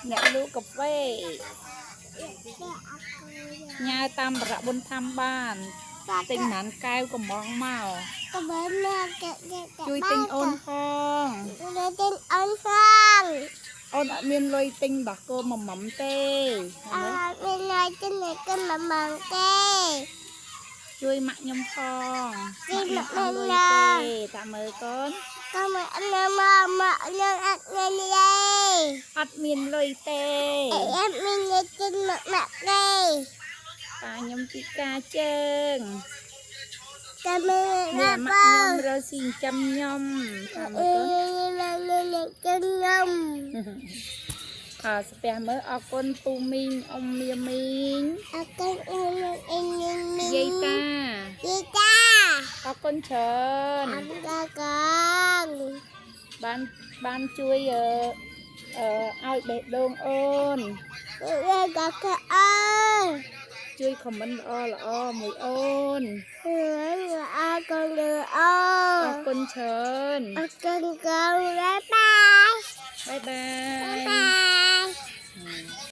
អ្នកលក់កាហ្វេញ៉ាតាមប្របុនthamបានទិញមានកែវកំងមកជួយទិញអូនផងអូនអត់មានលុយទិញបោះគោមមុំទេជួយម៉ាក់ខ្ញុំផងជួយម៉ាក់ខ្ញុំលុយទេតាមើលកូនអត់មានលុយទេតាខ្ញុំពិការជើងនេះម៉ាក់ខ្ញុំរស់ស៊ីចិញ្ចឹមខ្ញុំតាមើលកូនស្ពះមើលអរគុណពូមីងអ៊ំមៀមីងអរគុណអ៊ំអ៊ំមីងយាយតាអរគុណច្រើនបានជួយឲ្យបេះដូងអូនជួយខមមិនល្អមួយអូនអរគុណច្រើនបាយបាយ